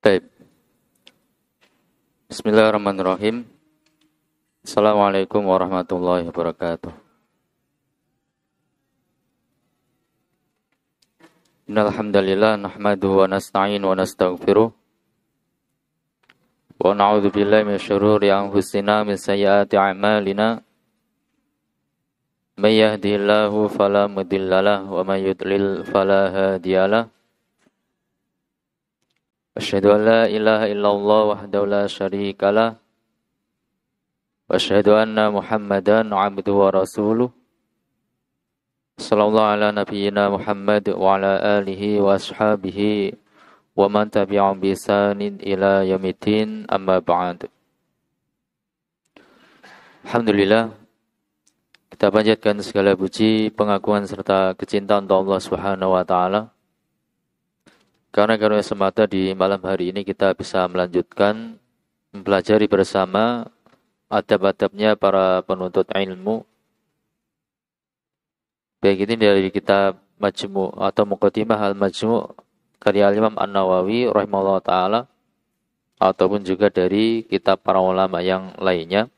Baik. Bismillahirrahmanirrahim. Assalamualaikum warahmatullahi wabarakatuh. Innal hamdalillah nahmaduhu wa nasta'inu wa nastaghfiruh wa na'udzu billahi min syururi anfusina min sayyiati a'malina. May yahdihillahu fala mudhillalah wa may yudlil fala hadiyalah. Asyhadu an la ilaha illallah wahdahu la syarikalah wa asyhadu anna Muhammadan 'abduhu wa rasuluh. Sallallahu ala nabiyyina Muhammad wa ala alihi wa ashabihi wa man tabi'ahum bi ihsanin ila yaumiddin, amma ba'd. Alhamdulillah, kita panjatkan segala puji, pengakuan serta kecintaan untuk Allah Subhanahu wa taala. Karena semata di malam hari ini kita bisa melanjutkan mempelajari bersama adab-adabnya para penuntut ilmu. Baik ini dari kitab Majmu' atau Muqaddimah al-Majmu' karya Imam An-Nawawi rahimahullah ta'ala, ataupun juga dari kitab para ulama yang lainnya.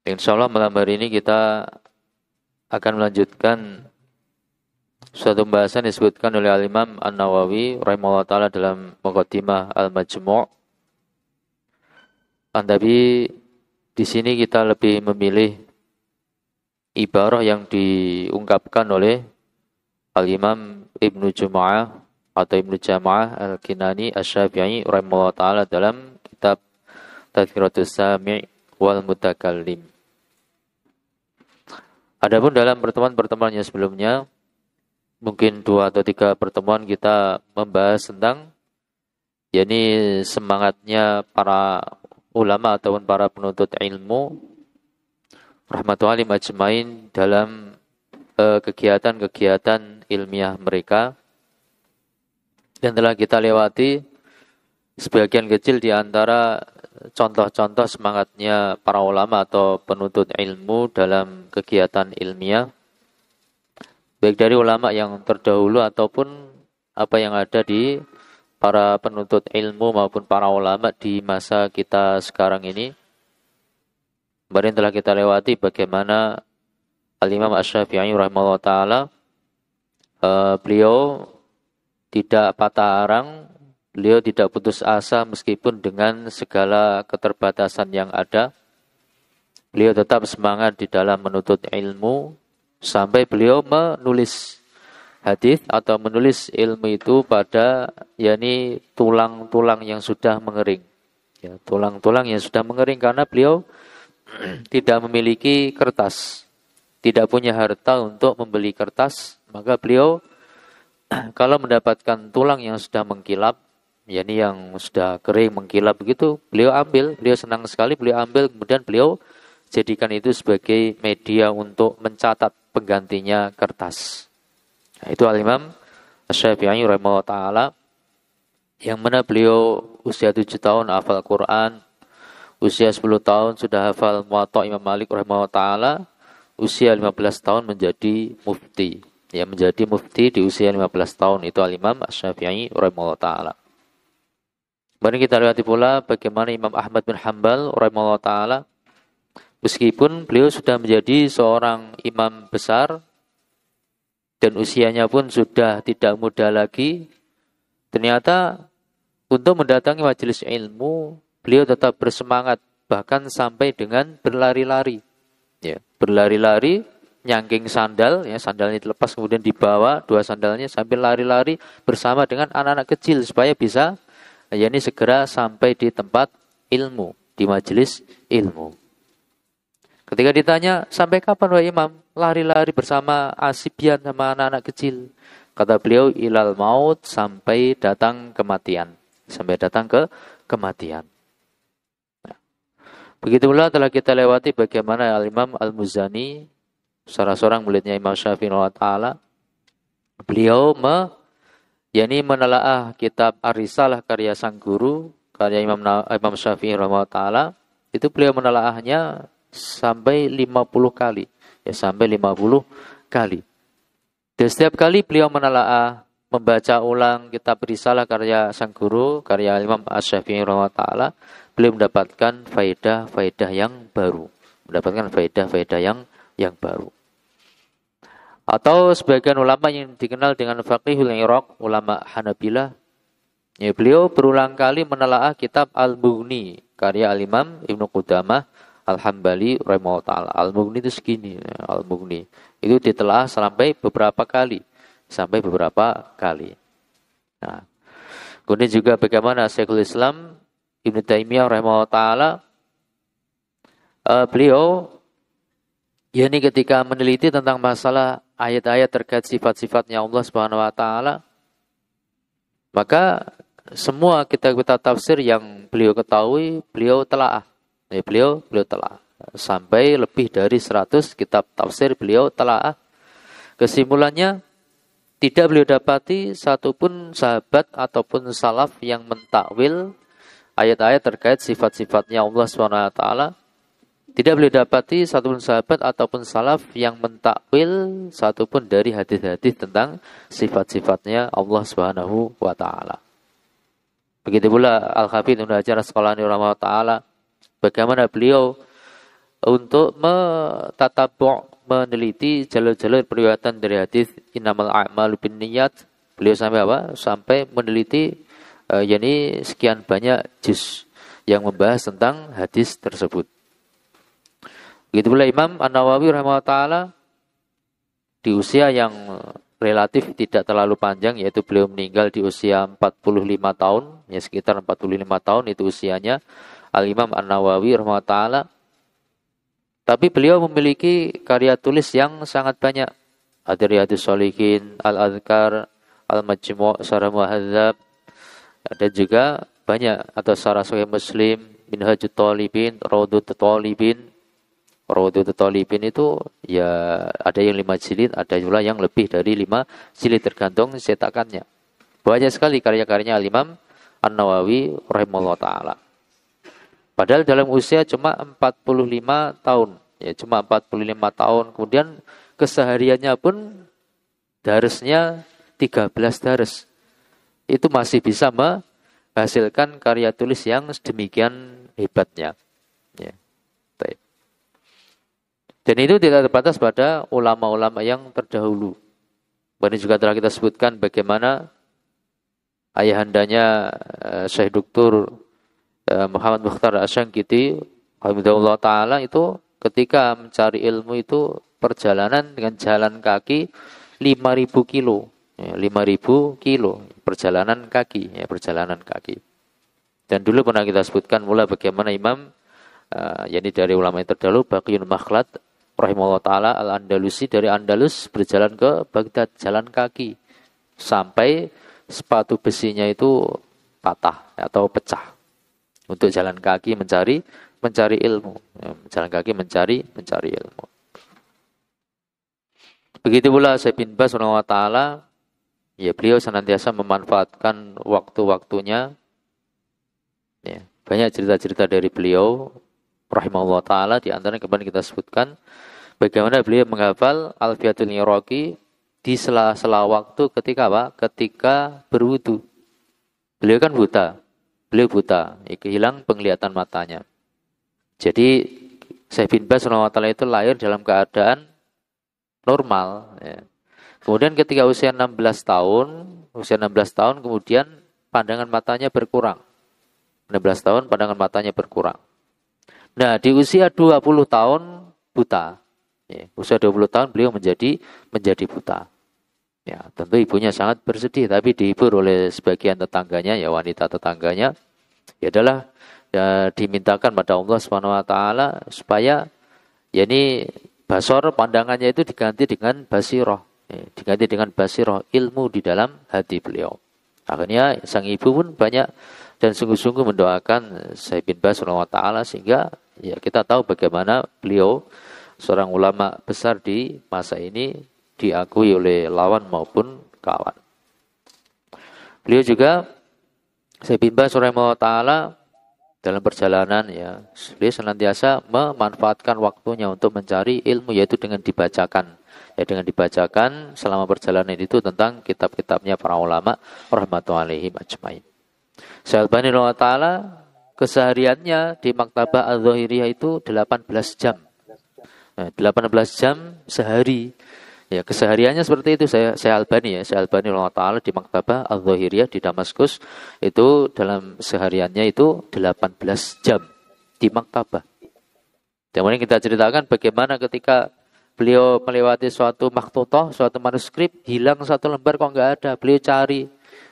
Insyaallah malam hari ini kita akan melanjutkan suatu pembahasan disebutkan oleh Al-Imam An-Nawawi rahimahullah ta'ala dalam Muqaddimah Al-Majmu'. Tapi di sini kita lebih memilih ibarah yang diungkapkan oleh Al-Imam Ibnu Jum'ah atau Ibnu Jam'ah Al-Kinani Asy-Syafi'i rahimahullah ta'ala dalam kitab Tadhkiratus Sami' wal Mutakallim. Adapun dalam pertemuan-pertemuan yang sebelumnya, mungkin 2 atau 3 pertemuan kita membahas tentang yakni semangatnya para ulama ataupun para penuntut ilmu rahmatullahi ajmain dalam kegiatan-kegiatan ilmiah mereka. Dan telah kita lewati sebagian kecil di antara contoh-contoh semangatnya para ulama atau penuntut ilmu dalam kegiatan ilmiah, baik dari ulama yang terdahulu ataupun apa yang ada di para penuntut ilmu maupun para ulama di masa kita sekarang ini. Kemarin telah kita lewati bagaimana Al-Imam Asy-Syafi'i rahimahullah ta'ala, beliau tidak patah arang, beliau tidak putus asa meskipun dengan segala keterbatasan yang ada. Beliau tetap semangat di dalam menuntut ilmu, sampai beliau menulis hadis atau menulis ilmu itu pada yakni tulang-tulang yang sudah mengering. Ya, tulang-tulang yang sudah mengering karena beliau tidak memiliki kertas, tidak punya harta untuk membeli kertas, maka beliau kalau mendapatkan tulang yang sudah mengkilap, yakni yang sudah kering mengkilap begitu, beliau ambil, beliau senang sekali, beliau ambil, kemudian beliau jadikan itu sebagai media untuk mencatat penggantinya kertas. Nah, itu Al-Imam Asy-Syafi'i rahimahullah ta'ala, yang mana beliau usia 7 tahun hafal Quran, usia 10 tahun sudah hafal Muwatta Imam Malik rahimahullah ta'ala, usia 15 tahun menjadi mufti. Ya, menjadi mufti di usia 15 tahun, itu Al-Imam Asy-Syafi'i rahimahullah ta'ala. Mari kita lihat pula bagaimana Imam Ahmad bin Hanbal rahimahullah ta'ala, meskipun beliau sudah menjadi seorang imam besar dan usianya pun sudah tidak muda lagi, ternyata untuk mendatangi majelis ilmu beliau tetap bersemangat, bahkan sampai dengan berlari-lari. Ya, berlari-lari, nyangking sandal, ya, sandalnya dilepas kemudian dibawa 2 sandalnya sambil lari-lari bersama dengan anak-anak kecil supaya bisa yakni segera sampai di tempat ilmu, di majelis ilmu. Ketika ditanya, sampai kapan wahai imam lari-lari bersama asibyan sama anak-anak kecil? Kata beliau, ilal maut, sampai datang kematian. Sampai datang ke kematian. Nah, begitu pula telah kita lewati bagaimana Al-Imam Al-Muzani, salah seorang muridnya Imam Syafi'i ta'ala, beliau menelaah kitab Ar-Risalah karya sang guru, karya Imam Syafi'i ta'ala, itu beliau menelaahnya sampai 50 kali. Ya, sampai 50 kali. Dan setiap kali beliau menelaah membaca ulang kitab Risalah karya sang guru, karya Imam Asy-Syafi'i rahimahullah taala, beliau mendapatkan faedah-faedah yang baru, yang baru. Atau sebagian ulama yang dikenal dengan faqihul Iraq, ulama Hanabilah, ya, beliau berulang kali menelaah kitab Al-Mughni karya Al-Imam Ibnu Qudamah Al-Hambali rahimahullah taala. Al-Mughni itu segini, Al-Mughni. Itu ditelaah sampai beberapa kali. Nah, kemudian juga bagaimana Syekhul Islam Ibnu Taimiyah rahimahullah taala, beliau yakni ketika meneliti tentang masalah ayat-ayat terkait sifat-sifatnya Allah Subhanahu wa taala, maka semua kitab-kitab tafsir yang beliau ketahui, beliau telaah. Ya, beliau telaah. Sampai lebih dari 100 kitab tafsir beliau telaah. Kesimpulannya, tidak beliau dapati satupun sahabat ataupun salaf yang mentakwil ayat-ayat terkait sifat-sifatnya Allah SWT. Tidak beliau dapati satupun sahabat ataupun salaf yang mentakwil satupun dari hadis-hadis tentang sifat-sifatnya Allah Subhanahu wa taala. Begitu pula Al-Hafidz Ibnu Hajar Asqalani rahimahullah taala, bagaimana beliau untuk meneliti jalur-jalur periwayatan dari hadis innamal a'malu binniyat. Beliau sampai apa? Sampai meneliti yakni sekian banyak juz yang membahas tentang hadis tersebut. Begitu pula Imam An-Nawawi rahimahullah taala di usia yang relatif tidak terlalu panjang, yaitu beliau meninggal di usia 45 tahun, ya sekitar 45 tahun itu usianya Al-Imam An-Nawawi rahimahullah taala. Tapi beliau memiliki karya tulis yang sangat banyak. Ada Riyadhus Shalihin, Al-Adhkar, Al-Majmu', Syarah Muhadzab. Ada juga banyak, atau Syarah Sahih Muslim, Minhajut Thalibin, Raudhut Thalibin. Raudhut Thalibin itu ya ada yang 5 jilid, ada juga yang lebih dari 5 jilid tergantung cetakannya. Banyak sekali karya-karyanya Al-Imam An-Nawawi rahimahullah taala. Padahal dalam usia cuma 45 tahun. Ya, cuma 45 tahun. Kemudian kesehariannya pun darasnya 13 daras. Itu masih bisa menghasilkan karya tulis yang sedemikian hebatnya. Ya. Dan itu tidak terbatas pada ulama-ulama yang terdahulu. Ini juga telah kita sebutkan bagaimana ayahandanya Syekh Dr. Muhammad Mukhtar Asy-Syankiti Hamidullah Ta'ala itu ketika mencari ilmu itu perjalanan dengan jalan kaki 5.000 kilo. Ya, 5.000 kilo perjalanan kaki. Dan dulu pernah kita sebutkan mula bagaimana Imam yakni dari ulama yang terdahulu Baqiyun Makhlad rahimahullah ta'ala Al-Andalusi dari Andalus berjalan ke Baghdad jalan kaki sampai sepatu besinya itu patah atau pecah. Untuk jalan kaki mencari ilmu, jalan kaki mencari ilmu. Begitu pula Syekh bin Baz rahimahullah taala, ya beliau senantiasa memanfaatkan waktu-waktunya. Ya, banyak cerita-cerita dari beliau rahimahullah taala, di antaranya kemarin kita sebutkan bagaimana beliau menghafal Alfiyatul Iraqi di sela-sela waktu ketika apa? Ketika berwudu. Beliau kan buta. Hilang penglihatan matanya. Jadi Syekh bin Baz rahimahullah itu lahir dalam keadaan normal. Ya. Kemudian ketika usia 16 tahun kemudian pandangan matanya berkurang. 16 tahun pandangan matanya berkurang. Nah di usia 20 tahun buta. Ya, usia 20 tahun beliau menjadi buta. Ya, tentu ibunya sangat bersedih, tapi dihibur oleh sebagian tetangganya, ya wanita tetangganya. Ya adalah dimintakan pada Allah Subhanahu wa taala supaya ya ini basor pandangannya itu diganti dengan basirah. Ya, diganti dengan basirah, ilmu di dalam hati beliau. Akhirnya sang ibu pun banyak dan sungguh-sungguh mendoakan Syekh bin Baz rahimahullah taala sehingga ya kita tahu bagaimana beliau seorang ulama besar di masa ini diakui oleh lawan maupun kawan. Beliau juga Syekh bin Baz rahimahullah taala Dalam perjalanan ya, beliau senantiasa memanfaatkan waktunya untuk mencari ilmu, yaitu dengan dibacakan. Ya, dengan dibacakan selama perjalanan itu tentang kitab-kitabnya para ulama rahmatullahi alaihim ajmain. Syekh Albani taala kesehariannya di Maktabah Al-Zahiriyah itu 18 jam. Nah, 18 jam sehari. Ya, kesehariannya seperti itu. Saya Albani ya, saya Albani taala di Maktabah Al-Zahiriyah di Damaskus itu dalam sehariannya itu 18 jam di maktabah. Kemudian kita ceritakan bagaimana ketika beliau melewati suatu makhtutah, suatu manuskrip, hilang satu lembar kok nggak ada. Beliau cari.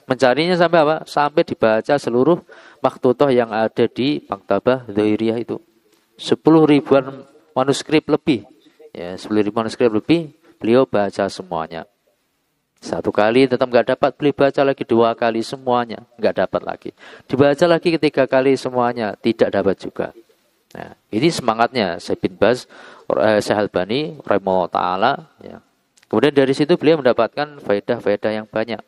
Mencarinya sampai apa? Sampai dibaca seluruh makhtutah yang ada di Maktabah Zahiriyah itu. 10 ribuan manuskrip lebih. Ya, 10 ribu manuskrip lebih. Beliau baca semuanya. Satu kali tetap nggak dapat, beliau baca lagi 2 kali semuanya, nggak dapat lagi. Dibaca lagi ketiga kali semuanya, tidak dapat juga. Nah, ini semangatnya Syekh bin Baz, Syekh Albani, rahimahullah ta'ala. Ya. Kemudian dari situ beliau mendapatkan faedah-faedah yang banyak.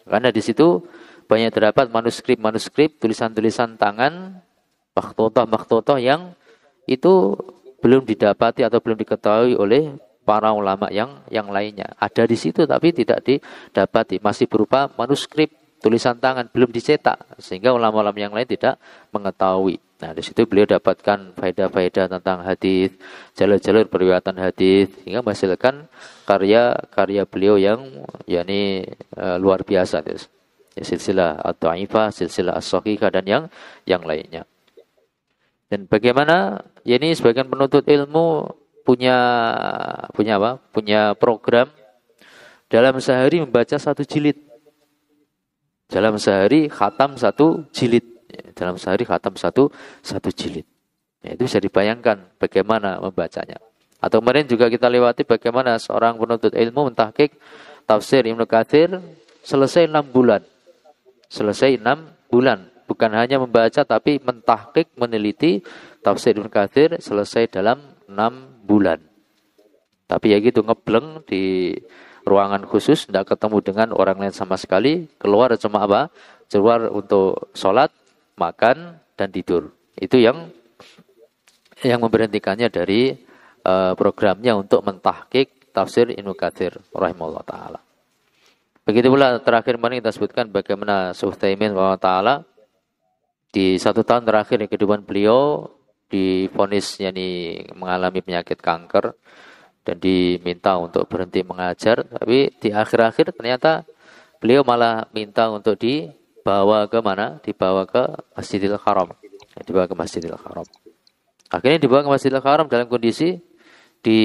Karena di situ banyak terdapat manuskrip-manuskrip, tulisan-tulisan tangan, makhtutah-makhtutah yang itu belum didapati atau belum diketahui oleh para ulama yang lainnya. Ada di situ tapi tidak didapati, masih berupa manuskrip tulisan tangan, belum dicetak, sehingga ulama-ulama yang lain tidak mengetahui. Nah, di situ beliau dapatkan faedah-faedah tentang hadis, jalur-jalur periwayatan hadis, hingga menghasilkan karya-karya beliau yang yakni luar biasa, ya, silsilah ad-dhaifah, silsilah as-shahihah dan yang lainnya. Dan bagaimana ya, ini sebagian penuntut ilmu punya apa? Punya program dalam sehari membaca 1 jilid. Dalam sehari khatam 1 jilid. Dalam sehari khatam satu jilid. Ya, itu bisa dibayangkan bagaimana membacanya. Atau kemarin juga kita lewati bagaimana seorang penuntut ilmu mentahqiq tafsir Ibnu Katsir selesai 6 bulan. Selesai 6 bulan. Bukan hanya membaca tapi mentahqiq, meneliti tafsir Ibnu Katsir selesai dalam 6 bulan. Tapi ya gitu, ngebleng di ruangan khusus, tidak ketemu dengan orang lain sama sekali. Keluar cuma apa? Keluar untuk sholat, makan, dan tidur. Itu yang memberhentikannya dari programnya untuk mentahqiq tafsir Ibnu Katsir rahimahullah ta'ala. Begitu pula terakhir kemarin kita sebutkan bagaimana Syekh Utsaimin rahimahullah ta'ala di 1 tahun terakhir kehidupan beliau divonis yakni mengalami penyakit kanker dan diminta untuk berhenti mengajar, tapi di akhir-akhir ternyata beliau malah minta untuk dibawa ke mana? Dibawa ke Masjidil Haram. Dibawa ke Masjidil Haram. Akhirnya dibawa ke Masjidil Haram dalam kondisi di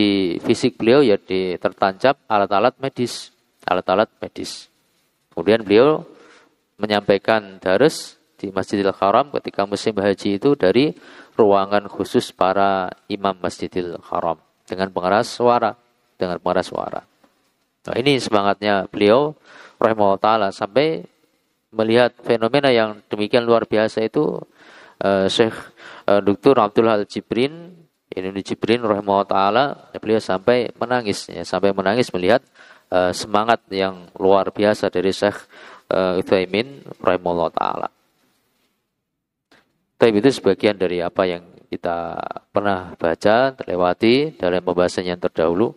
fisik beliau ya tertancap alat-alat medis. Alat-alat medis. Kemudian beliau menyampaikan darus di Masjidil Haram ketika musim haji itu dari ruangan khusus para imam Masjidil Haram dengan pengeras suara. Nah, ini semangatnya beliau rahimahullah ta'ala sampai melihat fenomena yang demikian luar biasa itu. Syekh Dr. Abdul Al-Jibrin rahimahullah ta'ala, beliau sampai menangis melihat semangat yang luar biasa dari Syekh Utsaimin rahimahullah ta'ala. Tapi itu sebagian dari apa yang kita pernah baca, terlewati dalam pembahasan yang terdahulu.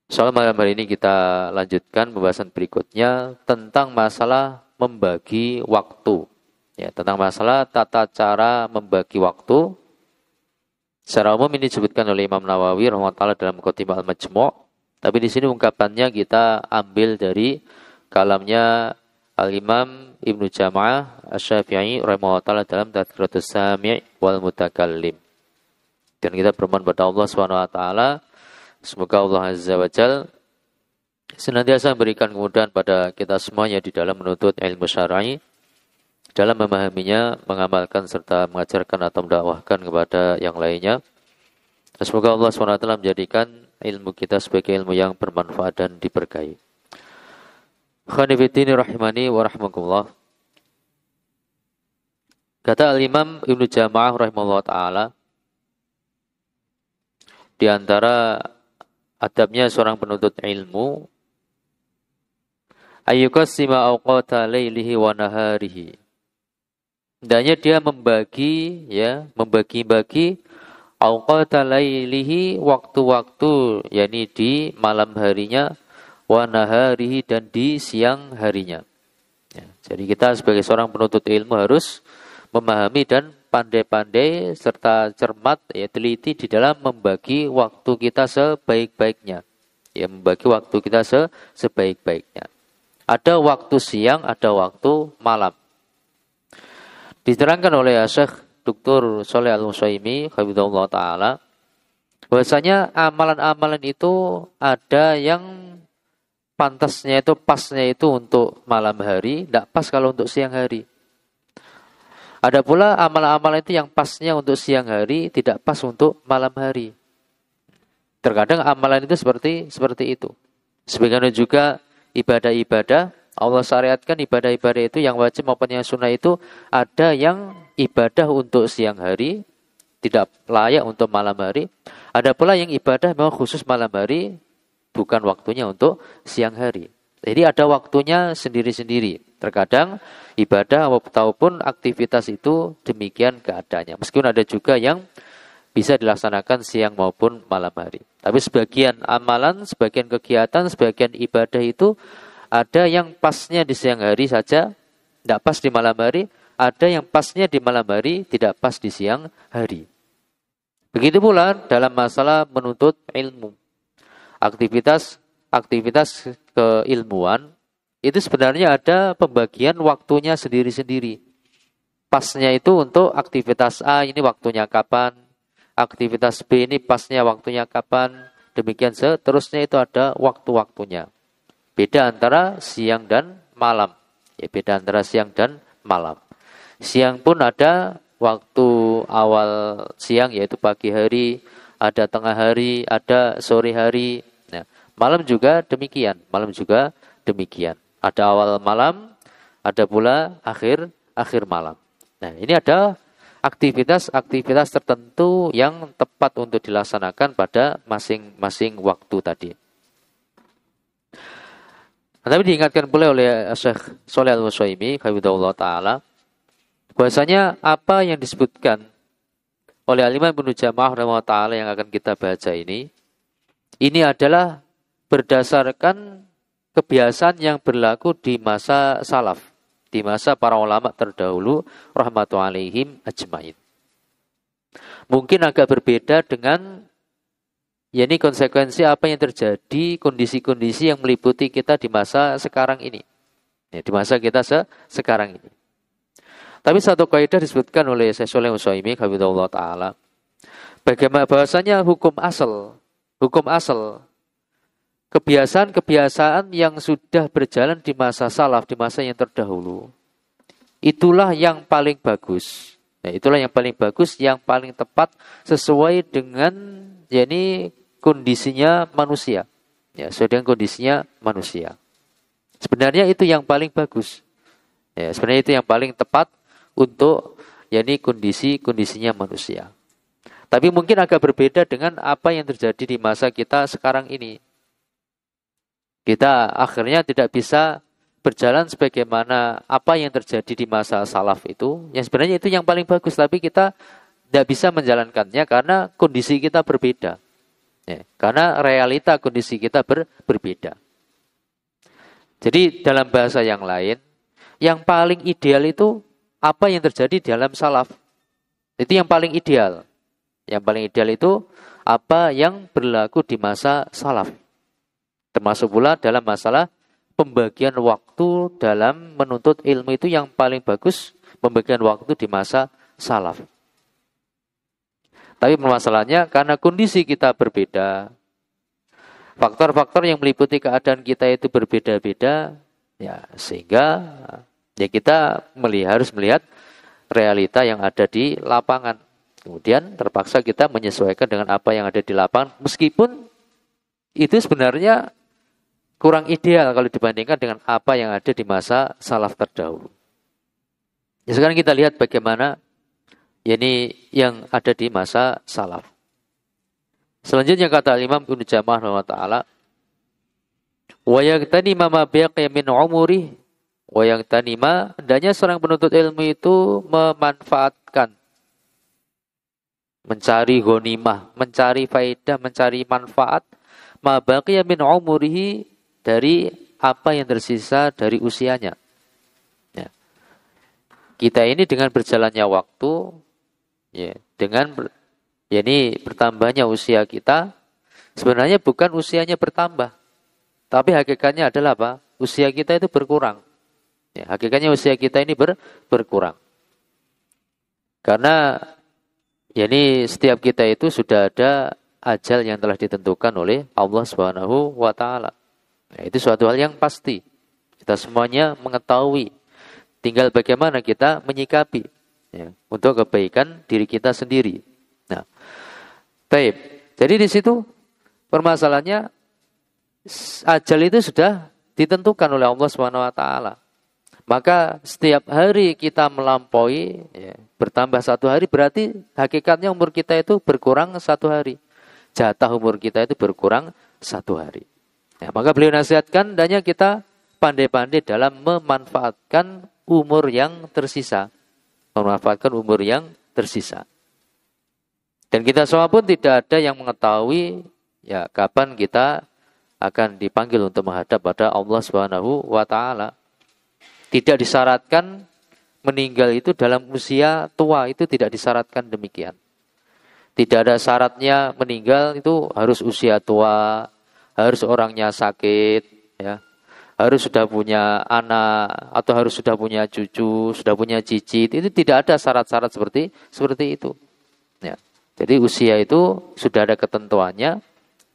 Soal malam hari ini kita lanjutkan pembahasan berikutnya tentang masalah membagi waktu. Ya, tentang masalah tata cara membagi waktu. Secara umum ini disebutkan oleh Imam Nawawi rahimahullah dalam Muqaddimah Al-Majmu'. Tapi di sini ungkapannya kita ambil dari kalamnya Al-Imam Ibnu Jama'ah Asy-Syafi'i rahimahullah ta'ala dalam Tadhkiratus Sami' wal Mutakallim. Dan kita bermohon pada Allah SWT, semoga Allah Azza wa Jalla senantiasa memberikan kemudahan pada kita semuanya di dalam menuntut ilmu syar'i, dalam memahaminya, mengamalkan serta mengajarkan atau mendakwahkan kepada yang lainnya. Dan semoga Allah SWT menjadikan ilmu kita sebagai ilmu yang bermanfaat dan diberkahi. Khanifiddini rahimani wa rahmakumullah. Kata Al-Imam Ibnu Jama'ah rahimahullah ta'ala, di antara adabnya seorang penuntut ilmu, ayyukassima awqata laylihi wa naharihi. hendaknya dia membagi membagi-bagi awqata lailihi, waktu-waktu yakni di malam harinya, wa naharihi, dan di siang harinya. Ya, jadi kita sebagai seorang penuntut ilmu harus memahami dan pandai-pandai serta cermat, teliti di dalam membagi waktu kita sebaik-baiknya. Ya, membagi waktu kita sebaik-baiknya. Ada waktu siang, ada waktu malam. Diterangkan oleh Syekh Dr. Shalih Al-Utsaimin hafizahullah taala bahwasanya amalan-amalan itu ada yang pantasnya itu, pasnya itu untuk malam hari, tidak pas kalau untuk siang hari. Ada pula amalan-amalan itu yang pasnya untuk siang hari, tidak pas untuk malam hari. Terkadang amalan itu seperti itu. Sebagaimana juga ibadah-ibadah, Allah syariatkan ibadah-ibadah itu yang wajib maupun yang sunnah itu ada yang ibadah untuk siang hari, tidak layak untuk malam hari. Ada pula yang ibadah memang khusus malam hari, bukan waktunya untuk siang hari. Jadi ada waktunya sendiri-sendiri. Terkadang ibadah ataupun aktivitas itu demikian keadaannya. Meskipun ada juga yang bisa dilaksanakan siang maupun malam hari. Tapi sebagian amalan, sebagian kegiatan, sebagian ibadah itu ada yang pasnya di siang hari saja, tidak pas di malam hari. Ada yang pasnya di malam hari, tidak pas di siang hari. Begitu pula dalam masalah menuntut ilmu. Aktivitas keilmuan itu sebenarnya ada pembagian waktunya sendiri-sendiri. Pasnya itu untuk aktivitas A ini waktunya kapan, aktivitas B ini pasnya waktunya kapan, demikian seterusnya itu ada waktu-waktunya. Beda antara siang dan malam. Ya, beda antara siang dan malam. Siang pun ada waktu awal siang yaitu pagi hari, ada tengah hari, ada sore hari. Nah, malam juga demikian. Ada awal malam, ada pula akhir malam. Nah, ini ada aktivitas tertentu yang tepat untuk dilaksanakan pada masing-masing waktu tadi. Tapi diingatkan pula oleh Syekh Shalih Al-Utsaimin hafizahullah taala bahwasanya apa yang disebutkan oleh Al-Imam Ibnu Jama'ah rahimahullah taala yang akan kita baca ini adalah berdasarkan kebiasaan yang berlaku di masa salaf, di masa para ulama terdahulu rahmatullahi alaihim ajmain. Mungkin agak berbeda dengan yakni konsekuensi apa yang terjadi, kondisi-kondisi yang meliputi kita di masa sekarang ini. Ya, di masa kita sekarang ini. Tapi satu kaidah disebutkan oleh Syekh Shalih Al-Utsaimin hafizahullah taala. Bagaimana bahwasanya hukum asal, kebiasaan-kebiasaan yang sudah berjalan di masa salaf, di masa yang terdahulu, itulah yang paling bagus. Nah, itulah yang paling bagus, yang paling tepat sesuai dengan yakni kondisinya manusia. Ya, sesuai dengan kondisinya manusia. Sebenarnya itu yang paling bagus. Ya, sebenarnya itu yang paling tepat untuk yakni kondisinya manusia. Tapi mungkin agak berbeda dengan apa yang terjadi di masa kita sekarang ini. Kita akhirnya tidak bisa berjalan sebagaimana apa yang terjadi di masa salaf itu. Yang sebenarnya itu yang paling bagus, tapi kita tidak bisa menjalankannya karena kondisi kita berbeda. Ya, karena realita kondisi kita berbeda. Jadi dalam bahasa yang lain, yang paling ideal itu apa yang terjadi dalam salaf. Itu yang paling ideal. Yang paling ideal itu apa yang berlaku di masa salaf. Termasuk pula dalam masalah pembagian waktu dalam menuntut ilmu itu yang paling bagus pembagian waktu di masa salaf. Tapi permasalahannya karena kondisi kita berbeda, faktor-faktor yang meliputi keadaan kita itu berbeda-beda, ya sehingga ya kita harus melihat realita yang ada di lapangan. Kemudian terpaksa kita menyesuaikan dengan apa yang ada di lapangan, meskipun itu sebenarnya kurang ideal kalau dibandingkan dengan apa yang ada di masa salaf terdahulu. Ya, sekarang kita lihat bagaimana ini yang ada di masa salaf. Selanjutnya kata Imam Ibnu Jama'ah rahimahullah taala, wa yaqtani ma baqiya min umuri Wa yang tanima, hendaknya seorang penuntut ilmu itu memanfaatkan, mencari ghanimah, mencari faedah, mencari manfaat, ma baqiya min umurihi, dari apa yang tersisa dari usianya. Ya. Kita ini dengan berjalannya waktu, ya, ya ini bertambahnya usia kita, sebenarnya bukan usianya bertambah, tapi hakikatnya adalah apa? Usia kita itu berkurang. Ya, hakikatnya usia kita ini berkurang. Karena ya ini setiap kita itu sudah ada ajal yang telah ditentukan oleh Allah Subhanahu wa taala. Nah, itu suatu hal yang pasti. Kita semuanya mengetahui. Tinggal bagaimana kita menyikapi, ya, untuk kebaikan diri kita sendiri. Nah, baik. Jadi di situ permasalahannya, ajal itu sudah ditentukan oleh Allah Subhanahu wa taala. Maka setiap hari kita melampaui, ya, bertambah satu hari, berarti hakikatnya umur kita itu berkurang satu hari. Jatah umur kita itu berkurang satu hari. Ya, maka beliau nasihatkan, hendaknya kita pandai-pandai dalam memanfaatkan umur yang tersisa. Memanfaatkan umur yang tersisa. Dan kita semua pun tidak ada yang mengetahui, ya, kapan kita akan dipanggil untuk menghadap pada Allah Subhanahu wa taala. Tidak disyaratkan meninggal itu dalam usia tua, itu tidak disyaratkan demikian. Tidak ada syaratnya meninggal itu harus usia tua, harus orangnya sakit, ya, harus sudah punya anak, atau harus sudah punya cucu, sudah punya cicit. Itu tidak ada syarat-syarat seperti itu. Ya. Jadi usia itu sudah ada ketentuannya,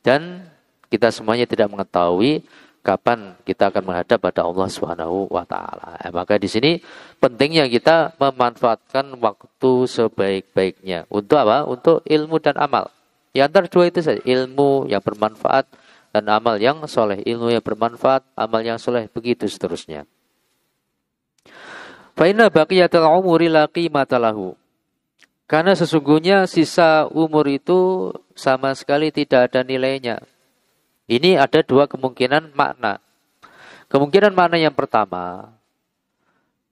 dan kita semuanya tidak mengetahui kapan kita akan menghadap pada Allah Subhanahu wa taala. Maka di sini pentingnya kita memanfaatkan waktu sebaik-baiknya. Untuk apa? Untuk ilmu dan amal. Di antara dua itu saja, ilmu yang bermanfaat dan amal yang soleh. Ilmu yang bermanfaat, amal yang soleh, begitu seterusnya. Fa inna baqiyatal umuri la qimata lahu. Karena sesungguhnya sisa umur itu sama sekali tidak ada nilainya. Ini ada dua kemungkinan makna. Kemungkinan makna yang pertama,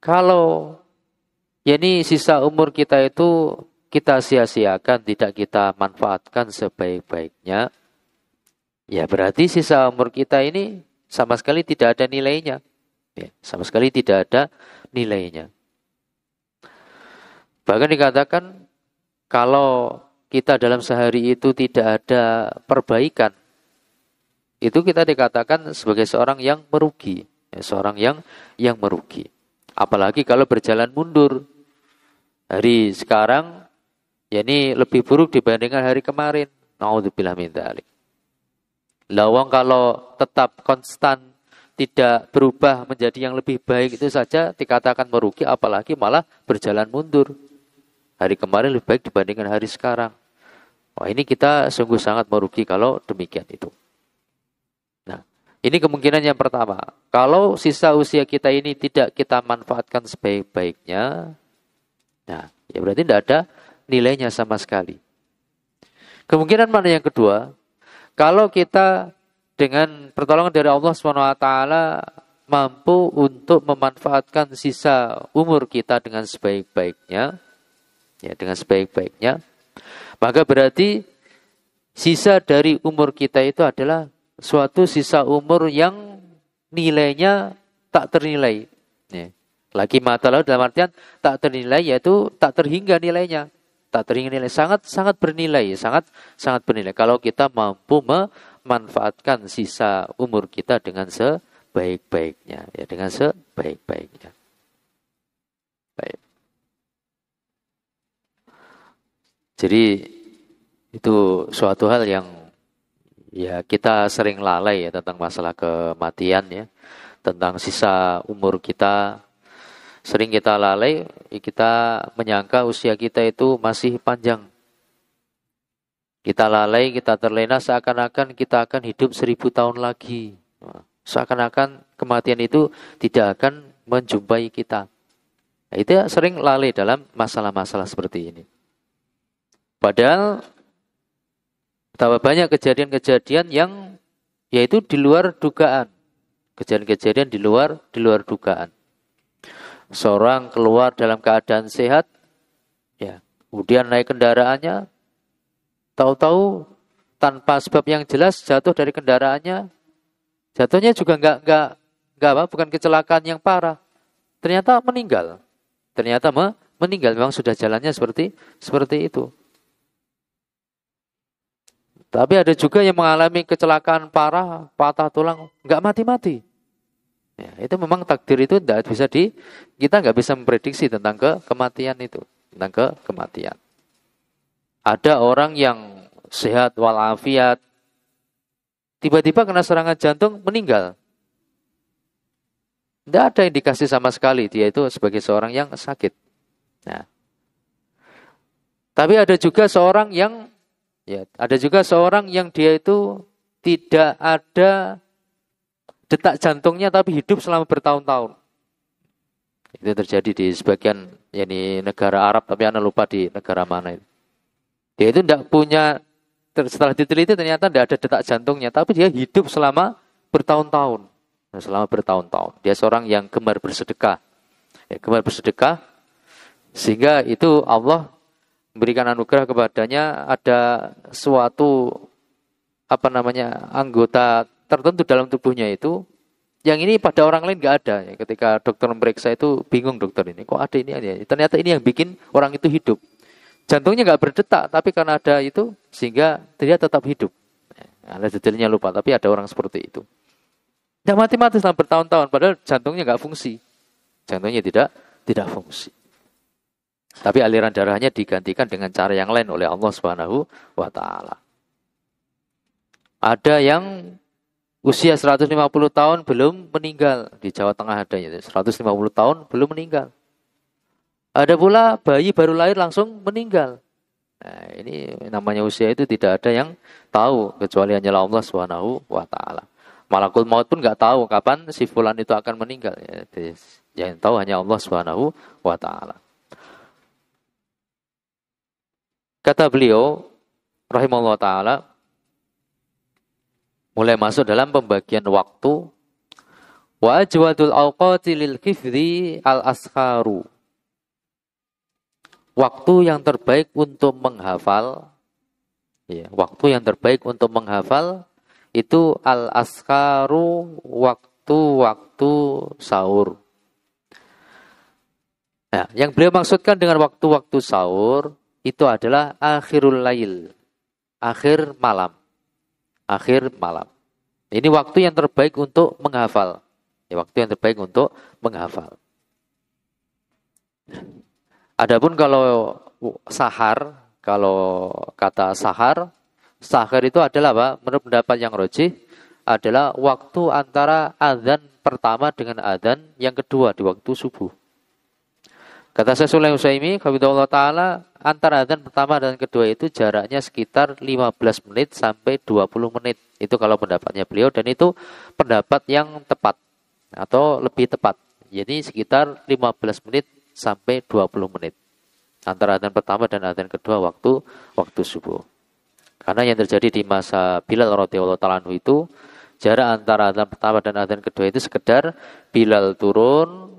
kalau ya ini sisa umur kita itu kita sia-siakan, tidak kita manfaatkan sebaik-baiknya, ya berarti sisa umur kita ini sama sekali tidak ada nilainya. Ya, sama sekali tidak ada nilainya. Bahkan dikatakan, kalau kita dalam sehari itu tidak ada perbaikan, itu kita dikatakan sebagai seorang yang merugi, ya, seorang yang merugi. Apalagi kalau berjalan mundur. Hari sekarang ya ini lebih buruk dibandingkan hari kemarin. Naudzubillah min dzalik. Lawang kalau tetap konstan, tidak berubah menjadi yang lebih baik, itu saja dikatakan merugi, apalagi malah berjalan mundur. Hari kemarin lebih baik dibandingkan hari sekarang. Wah, ini kita sungguh sangat merugi kalau demikian itu. Ini kemungkinan yang pertama. Kalau sisa usia kita ini tidak kita manfaatkan sebaik-baiknya, nah, ya berarti tidak ada nilainya sama sekali. Kemungkinan mana yang kedua? Kalau kita dengan pertolongan dari Allah SWT mampu untuk memanfaatkan sisa umur kita dengan sebaik-baiknya, ya dengan sebaik-baiknya, maka berarti sisa dari umur kita itu adalah suatu sisa umur yang nilainya tak ternilai. Ya. Lagi mata laut dalam artian tak ternilai, yaitu tak terhingga nilainya. Tak terhingga nilai, sangat bernilai, sangat bernilai. Kalau kita mampu memanfaatkan sisa umur kita dengan sebaik-baiknya, ya dengan sebaik-baiknya. Baik. Jadi itu suatu hal yang ya kita sering lalai ya tentang masalah kematian ya. Tentang sisa umur kita. Sering kita lalai, kita menyangka usia kita itu masih panjang. Kita lalai, kita terlena seakan-akan kita akan hidup 1000 tahun lagi. Seakan-akan kematian itu tidak akan menjumpai kita. Nah, itu sering lalai dalam masalah-masalah seperti ini. Padahal betapa banyak kejadian-kejadian yang yaitu di luar dugaan. Kejadian-kejadian di luar dugaan. Seorang keluar dalam keadaan sehat, ya, kemudian naik kendaraannya, tahu-tahu tanpa sebab yang jelas jatuh dari kendaraannya, jatuhnya juga enggak apa, bukan kecelakaan yang parah. Ternyata meninggal. Ternyata meninggal, memang sudah jalannya seperti itu. Tapi ada juga yang mengalami kecelakaan parah, patah tulang, enggak mati-mati. Ya, itu memang takdir itu tidak bisa kita nggak bisa memprediksi tentang kematian itu, tentang kematian. Ada orang yang sehat walafiat, tiba-tiba kena serangan jantung meninggal. Tidak ada indikasi sama sekali dia itu sebagai seorang yang sakit. Nah, tapi ada juga seorang yang dia itu tidak ada detak jantungnya tapi hidup selama bertahun-tahun. Itu terjadi di sebagian negara Arab, tapi Anda lupa di negara mana itu. Dia itu tidak punya, setelah diteliti ternyata tidak ada detak jantungnya, tapi dia hidup selama bertahun-tahun. Selama bertahun-tahun. Dia seorang yang gemar bersedekah. Ya, gemar bersedekah, sehingga itu Allah memberikan anugerah kepadanya, ada suatu anggota tertentu dalam tubuhnya itu, yang ini pada orang lain nggak ada. Ketika dokter memeriksa itu bingung, dokter ini kok ada ini. Ternyata ini yang bikin orang itu hidup. Jantungnya nggak berdetak, tapi karena ada itu sehingga dia tetap hidup. Ada detailnya lupa, tapi ada orang seperti itu. Nggak mati-mati selama bertahun-tahun, padahal jantungnya nggak fungsi. Jantungnya tidak fungsi. Tapi aliran darahnya digantikan dengan cara yang lain oleh Allah Subhanahu wa Ta'ala. Ada yang usia 150 tahun belum meninggal. Di Jawa Tengah ada 150 tahun belum meninggal. Ada pula bayi baru lahir langsung meninggal. Nah, ini namanya usia itu tidak ada yang tahu kecuali hanyalah Allah Subhanahu wa Ta'ala. Malakul maut pun nggak tahu kapan si fulan itu akan meninggal. Yang tahu hanya Allah Subhanahu wa Ta'ala. Kata beliau rahimahullah ta'ala, mulai masuk dalam pembagian waktu. Wa ajwadul awqati lil hifdzi al-askharu. Waktu yang terbaik untuk menghafal, ya, waktu yang terbaik untuk menghafal itu al-askharu, waktu-waktu sahur. Nah, yang beliau maksudkan dengan waktu-waktu sahur itu adalah akhirul lail, akhir malam. Akhir malam. Ini waktu yang terbaik untuk menghafal. Ya, waktu yang terbaik untuk menghafal. Adapun kalau sahar, kalau kata sahar itu adalah apa? Menurut pendapat yang rajih adalah waktu antara azan pertama dengan azan yang kedua di waktu subuh. Kata Syekh Shalih Al-Utsaimin, hafizahullah taala, antara azan pertama dan kedua itu jaraknya sekitar 15 menit sampai 20 menit. Itu kalau pendapatnya beliau, dan itu pendapat yang tepat atau lebih tepat. Jadi sekitar 15 menit sampai 20 menit. Antara azan pertama dan azan kedua waktu subuh. Karena yang terjadi di masa Bilal radhiyallahu taala anhu itu, jarak antara azan pertama dan azan kedua itu sekedar Bilal turun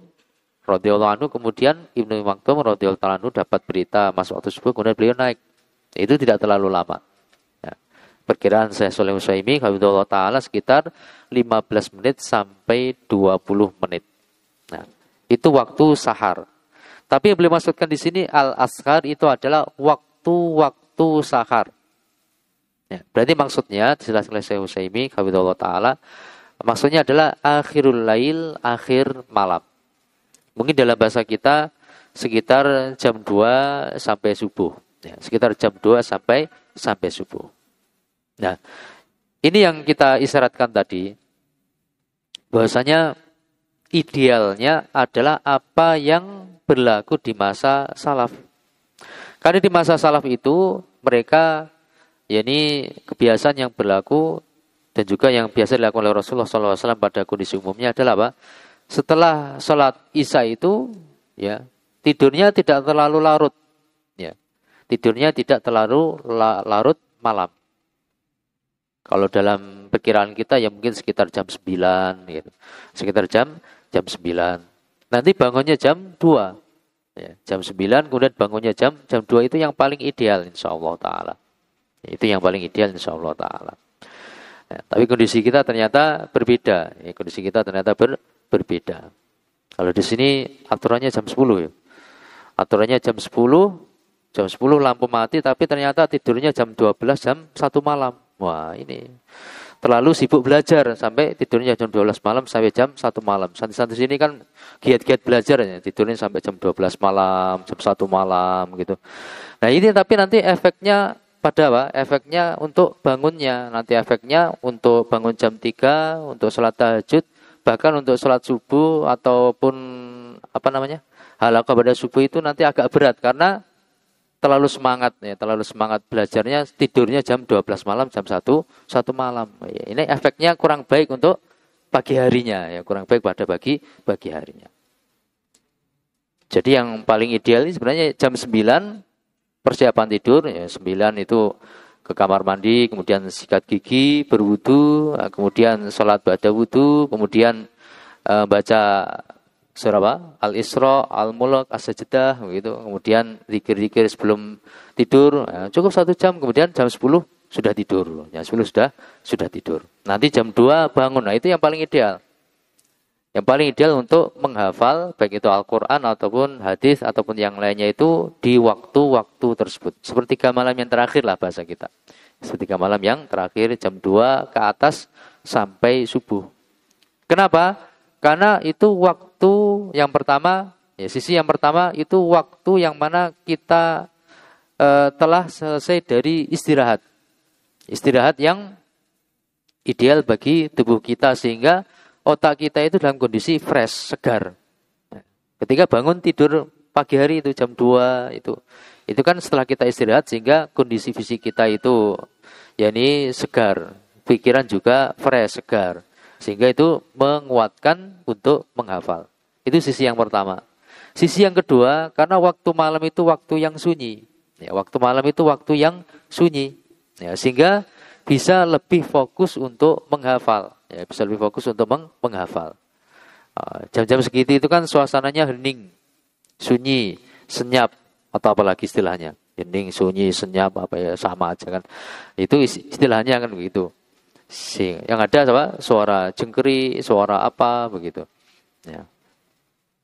radhiyallahu anhu, kemudian Ibnu Maktum radhiyallahu taala anhu dapat berita masuk waktu subuh, kemudian beliau naik. Itu tidak terlalu lama. Ya. Perkiraan Syekh Shalih Al-Utsaimin hafizahullah taala sekitar 15 menit sampai 20 menit. Nah, itu waktu sahar. Tapi yang beliau maksudkan di sini al-ashar itu adalah waktu-waktu sahar. Ya, berarti maksudnya dijelaskan oleh Syekh Utsaimin hafizahullah taala, maksudnya adalah akhirul lail, akhir malam. Mungkin dalam bahasa kita sekitar jam 2 sampai subuh. Ya, sekitar jam 2 sampai subuh. Nah, ini yang kita isyaratkan tadi, bahwasanya idealnya adalah apa yang berlaku di masa salaf. Karena di masa salaf itu mereka, ini kebiasaan yang berlaku dan juga yang biasa dilakukan oleh Rasulullah SAW pada kondisi umumnya adalah apa? Setelah sholat isya itu, ya, tidurnya tidak terlalu larut, ya, tidurnya tidak terlalu larut malam. Kalau dalam perkiraan kita ya mungkin sekitar jam 9, gitu. Sekitar jam 9. Nanti bangunnya jam 2. Ya, jam 9 kemudian bangunnya jam 2 itu yang paling ideal insyaallah taala. Itu yang paling ideal insyaallah taala. Ya, tapi kondisi kita ternyata berbeda. Ya, kondisi kita ternyata berbeda. Kalau di sini aturannya jam 10 ya. Aturannya jam 10 lampu mati tapi ternyata tidurnya jam 12 jam 1 malam. Wah, ini terlalu sibuk belajar sampai tidurnya jam 12 malam sampai jam 1 malam. Santri-santri sini kan giat-giat belajar ya, tidurnya sampai jam 12 malam, jam 1 malam gitu. Nah, ini tapi nanti efeknya pada apa? Efeknya untuk bangunnya, nanti efeknya untuk bangun jam 3, untuk sholat tahajud, bahkan untuk sholat subuh ataupun apa namanya? Halaqah pada subuh itu nanti agak berat karena terlalu semangat ya, terlalu semangat belajarnya, tidurnya jam 12 malam, jam 1 malam. Ya, ini efeknya kurang baik untuk pagi harinya ya, kurang baik pada pagi harinya. Jadi yang paling ideal ini sebenarnya jam 9 persiapan tidur ya, 9 itu ke kamar mandi, kemudian sikat gigi, berwudu, kemudian sholat ba'da wudu, kemudian baca surah apa? Al-Isra, Al-Mulk, As-Sajdah begitu. Kemudian zikir-zikir sebelum tidur. Ya, cukup 1 jam, kemudian jam 10 sudah tidur. Ya, 10 sudah tidur. Nanti jam 2 bangun. Nah, itu yang paling ideal. Yang paling ideal untuk menghafal baik itu Al-Qur'an ataupun hadis ataupun yang lainnya itu di waktu-waktu tersebut. Sepertiga malam yang terakhir lah bahasa kita. Sepertiga malam yang terakhir jam 2 ke atas sampai subuh. Kenapa? Karena itu waktu yang pertama, ya sisi yang pertama itu waktu yang mana kita telah selesai dari istirahat. Istirahat yang ideal bagi tubuh kita sehingga otak kita itu dalam kondisi fresh, segar. Ketika bangun tidur pagi hari itu jam 2 itu kan setelah kita istirahat sehingga kondisi fisik kita itu yakni segar, pikiran juga fresh, segar. Sehingga itu menguatkan untuk menghafal. Itu sisi yang pertama. Sisi yang kedua, karena waktu malam itu waktu yang sunyi. Ya, waktu malam itu waktu yang sunyi. Ya, sehingga bisa lebih fokus untuk menghafal. Ya, bisa lebih fokus untuk menghafal. Jam-jam segitu itu kan suasananya hening, sunyi, senyap, atau apalagi istilahnya. Hening, sunyi, senyap, apa ya sama aja kan. Itu istilahnya kan begitu. Yang ada apa? Suara jengkeri, suara apa begitu. Ya.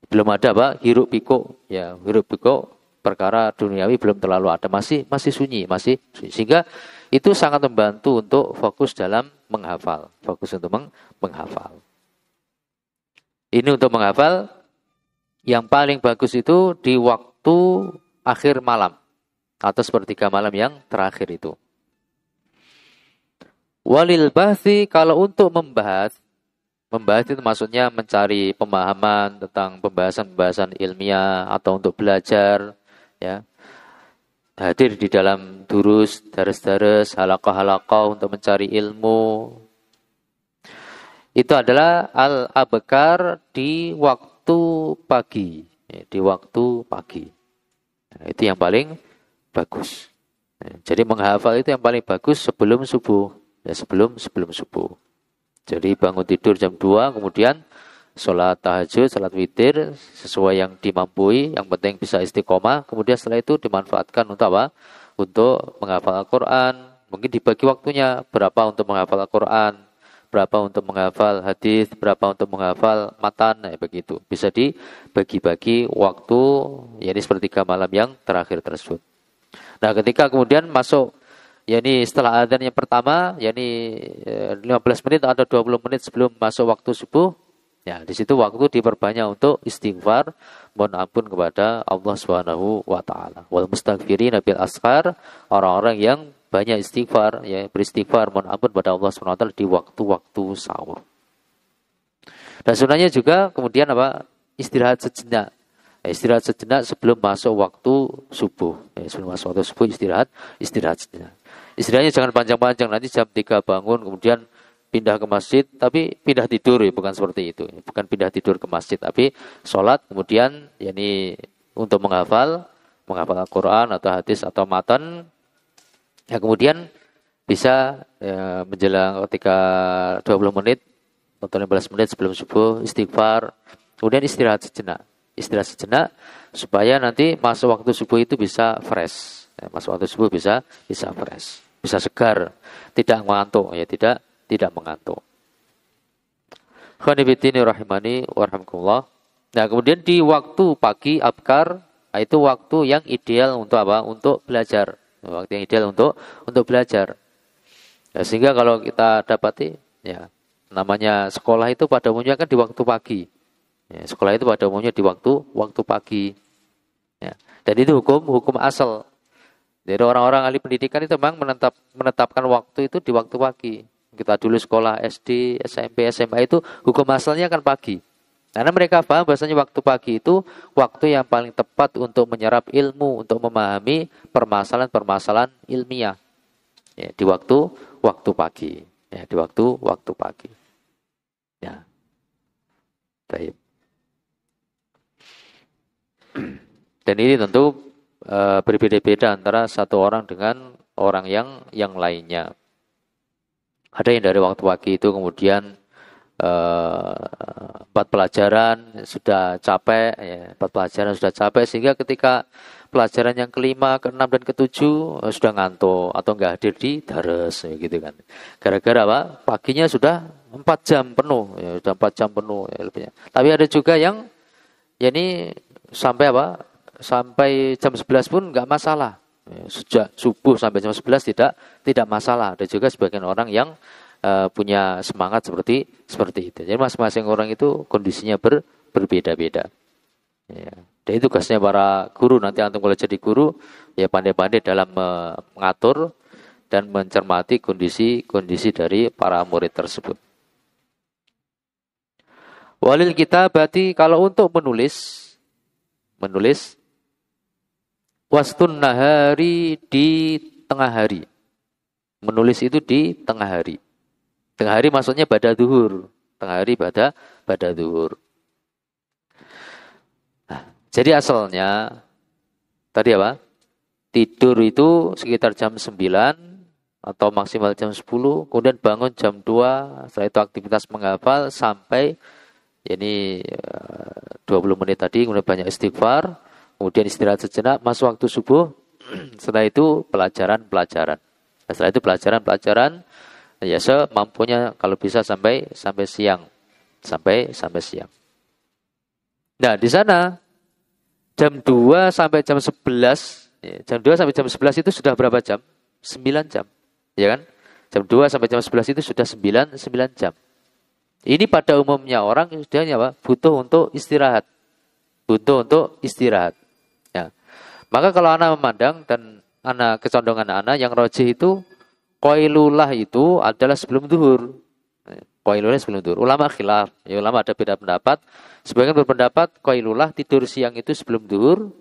Belum ada Pak, hiruk pikuk. Ya, hiruk pikuk perkara duniawi belum terlalu ada, masih sunyi, masih sunyi. Sehingga itu sangat membantu untuk fokus dalam menghafal, fokus untuk menghafal. Ini untuk menghafal yang paling bagus itu di waktu akhir malam atau sepertiga malam yang terakhir itu. Walil bahsi, kalau untuk membahas itu maksudnya mencari pemahaman tentang pembahasan-pembahasan ilmiah atau untuk belajar, ya. Hadir di dalam durus, daras-daras, halaqah-halaqah untuk mencari ilmu. Itu adalah al-abkar di waktu pagi, ya, di waktu pagi. Nah, itu yang paling bagus. Jadi menghafal itu yang paling bagus sebelum subuh. Ya, sebelum subuh. Jadi bangun tidur jam 2, kemudian sholat tahajud, sholat witir sesuai yang dimampui, yang penting bisa istiqomah. Kemudian setelah itu dimanfaatkan untuk apa? Untuk menghafal Al-Quran. Mungkin dibagi waktunya, berapa untuk menghafal Al-Quran, berapa untuk menghafal hadis, berapa untuk menghafal matan, nah, begitu. Bisa dibagi-bagi waktu, yakni sepertiga malam yang terakhir tersebut. Nah, ketika kemudian masuk yakni setelah adzan yang pertama, yakni 15 menit atau 20 menit sebelum masuk waktu subuh, ya di situ waktu diperbanyak untuk istighfar, mohon ampun kepada Allah Subhanahu wa taala. Wal mustaghfirina bil ashar, orang-orang yang banyak istighfar, ya beristighfar, mohon ampun kepada Allah Subhanahu wa taala di waktu-waktu sahur. Dan sunahnya juga kemudian apa? Istirahat sejenak. Istirahat sejenak sebelum masuk waktu subuh. Sebelum masuk waktu subuh istirahat sejenak. Istirahatnya jangan panjang-panjang, nanti jam 3 bangun, kemudian pindah ke masjid, tapi pindah tidur ya, bukan seperti itu. Bukan pindah tidur ke masjid, tapi sholat, kemudian yakni untuk menghafal Al-Quran atau hadis atau matan. Ya, kemudian bisa ya, menjelang ketika 20 menit atau 15 menit sebelum subuh istighfar, Kemudian istirahat sejenak. Istirahat sejenak supaya nanti masuk waktu subuh itu bisa fresh. Ya, masuk waktu subuh bisa fresh, bisa segar, tidak mengantuk ya, tidak mengantuk. Khonibitini rahimani warahmatullah. Nah, kemudian di waktu pagi abkar, itu waktu yang ideal untuk apa? Untuk belajar. Waktu yang ideal untuk belajar. Ya, sehingga kalau kita dapati ya, namanya sekolah itu pada umumnya kan di waktu pagi. Ya, sekolah itu pada umumnya di waktu pagi. Ya. Dan itu hukum asal. Jadi orang-orang ahli pendidikan itu memang menetapkan waktu itu di waktu pagi. Kita dulu sekolah SD, SMP, SMA itu hukum asalnya kan pagi. Karena mereka paham bahwasanya waktu pagi itu waktu yang paling tepat untuk menyerap ilmu, untuk memahami permasalahan-permasalahan ilmiah. Ya, di waktu pagi. Ya, di waktu pagi. Ya. Baik. Dan ini tentu berbeda-beda antara satu orang dengan orang yang lainnya. Ada yang dari waktu pagi itu kemudian 4 pelajaran sudah capek, ya, 4 pelajaran sudah capek sehingga ketika pelajaran yang kelima, keenam dan ketujuh sudah ngantuk atau nggak hadir di dares, ya, gitu kan. Gara-gara apa? Paginya sudah 4 jam penuh, ya, sudah 4 jam penuh. Ya, lebihnya. Tapi ada juga yang ya ini sampai apa? Sampai jam 11 pun nggak masalah. Ya, sejak subuh sampai jam 11 tidak masalah. Ada juga sebagian orang yang punya semangat seperti itu. Jadi masing-masing orang itu kondisinya berbeda-beda. Ya. Dan itu tugasnya para guru. Nanti antum kalau jadi guru ya pandai-pandai dalam mengatur dan mencermati kondisi dari para murid tersebut. Walil kitabati, kalau untuk menulis wastun nahari, di tengah hari. Menulis itu di tengah hari. Tengah hari maksudnya pada zuhur. Tengah hari pada zuhur. Nah, jadi asalnya tadi apa? Tidur itu sekitar jam 9 atau maksimal jam 10, kemudian bangun jam 2, setelah itu aktivitas menghafal sampai ini 20 menit tadi, kemudian banyak istighfar, kemudian istirahat sejenak, masuk waktu subuh, setelah itu pelajaran. Setelah itu pelajaran ya semampunya kalau bisa sampai siang. Sampai siang. Nah, di sana jam 2 sampai jam 11, ya, jam 2 sampai jam 11 itu sudah berapa jam? 9 jam. Ya kan? Jam 2 sampai jam 11 itu sudah 9 jam. Ini pada umumnya orang sudah apa? Butuh untuk istirahat. Ya. Maka kalau anak memandang dan kecondongan anak yang rojih itu Qailullah itu adalah sebelum zuhur. Qailullah sebelum zuhur. Ulama khilaf. Ya, ulama ada beda pendapat. Sebagian berpendapat qailullah tidur siang itu sebelum zuhur.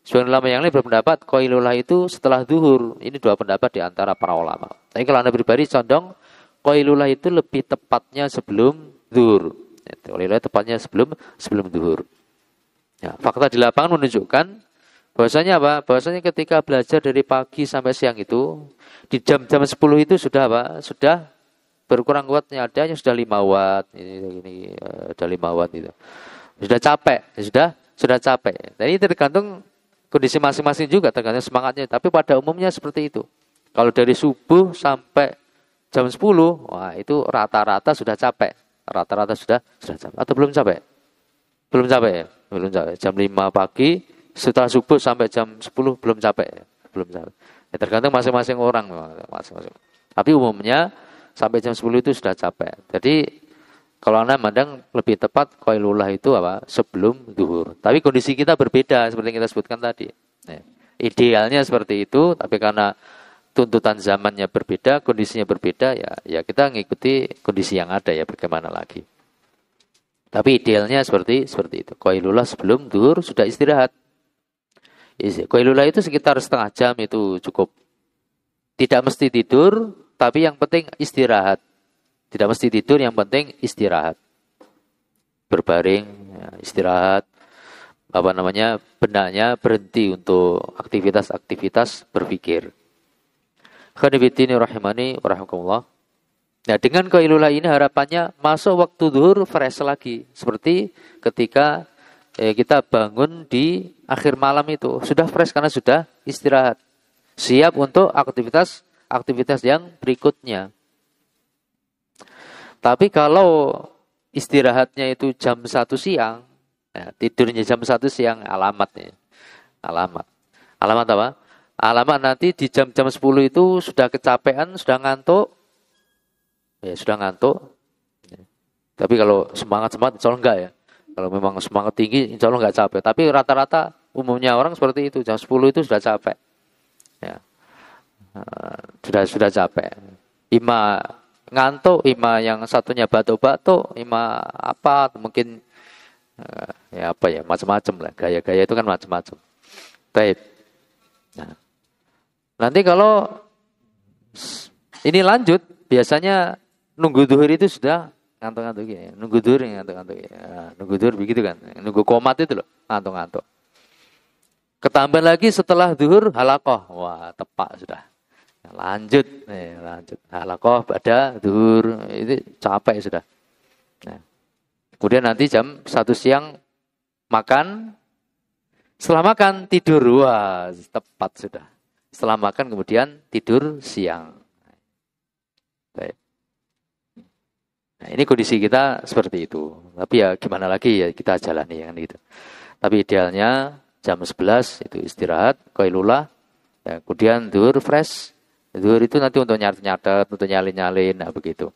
Sebagian ulama yang lain berpendapat qailullah itu setelah zuhur. Ini dua pendapat di antara para ulama. Tapi kalau Anda pribadi condong qailullah itu lebih tepatnya sebelum zuhur. Qailullah tepatnya sebelum zuhur. Ya, fakta di lapangan menunjukkan bahwasanya apa? Bahwasanya ketika belajar dari pagi sampai siang itu di jam-jam 10 itu sudah apa? Sudah berkurang kuatnya, adanya sudah 5 watt. Ini ada 5 watt itu. Sudah capek, sudah capek. Dan ini tergantung kondisi masing-masing juga, tergantung semangatnya. Tapi pada umumnya seperti itu. Kalau dari subuh sampai jam 10, wah itu rata-rata sudah capek. Rata-rata sudah capek. Atau belum capek? Belum capek ya? Belum capek. Jam 5 pagi setelah subuh sampai jam 10 belum capek. Ya, tergantung masing-masing orang. Tapi umumnya sampai jam 10 itu sudah capek. Jadi kalau Anda memandang lebih tepat qailullah itu apa? Sebelum zuhur. Tapi kondisi kita berbeda seperti yang kita sebutkan tadi. Ya. Idealnya seperti itu, tapi karena tuntutan zamannya berbeda, kondisinya berbeda, ya kita mengikuti kondisi yang ada ya, bagaimana lagi. Tapi idealnya seperti itu. Qailullah sebelum zuhur sudah istirahat. Qailullah itu sekitar setengah jam itu cukup. Tidak mesti tidur, tapi yang penting istirahat. Tidak mesti tidur, yang penting istirahat. Berbaring, ya, istirahat. Benaknya berhenti untuk aktivitas berpikir. Khonibitini rahimani wa rahimakumullah. Nah, dengan qailulah ini harapannya masuk waktu zuhur fresh lagi. Seperti ketika kita bangun di akhir malam itu. Sudah fresh karena sudah istirahat. Siap untuk aktivitas yang berikutnya. Tapi kalau istirahatnya itu jam 1 siang, ya, tidurnya jam 1 siang, alamatnya. Alamat apa? Alamat nanti di jam-jam 10 itu sudah kecapean, sudah ngantuk. Ya, sudah ngantuk. Tapi kalau semangat-semangat, insya Allah enggak ya. Kalau memang semangat tinggi, insya Allah enggak capek. Tapi rata-rata umumnya orang seperti itu. Jam 10 itu sudah capek. Ya. Sudah capek. Ima ngantuk, ima yang satunya batuk-batuk, ima apa, mungkin ya apa ya, macam-macam lah. Gaya-gaya itu kan macam-macam. Baik. Nah, nanti kalau ini lanjut, biasanya nunggu duhur itu sudah ngantuk-ngantuk ya. Nunggu duhur ngantuk-ngantuk ya. Nunggu duhur begitu kan. Nunggu komat itu loh, ngantuk-ngantuk. Ketambah lagi setelah duhur halakoh. Wah, tepak sudah. Lanjut halakoh pada duhur. Itu capek sudah. Nah, kemudian nanti jam 1 siang makan. Setelah makan tidur. Wah, tepat sudah. Setelah makan kemudian tidur siang. Baik. Nah, ini kondisi kita seperti itu. Tapi ya gimana lagi ya, kita jalani kan gitu. Tapi idealnya jam 11 itu istirahat, qailulah, ya, kemudian duhur fresh. Duhur itu nanti untuk nyatet-nyatet, untuk nyalin-nyalin, nah begitu.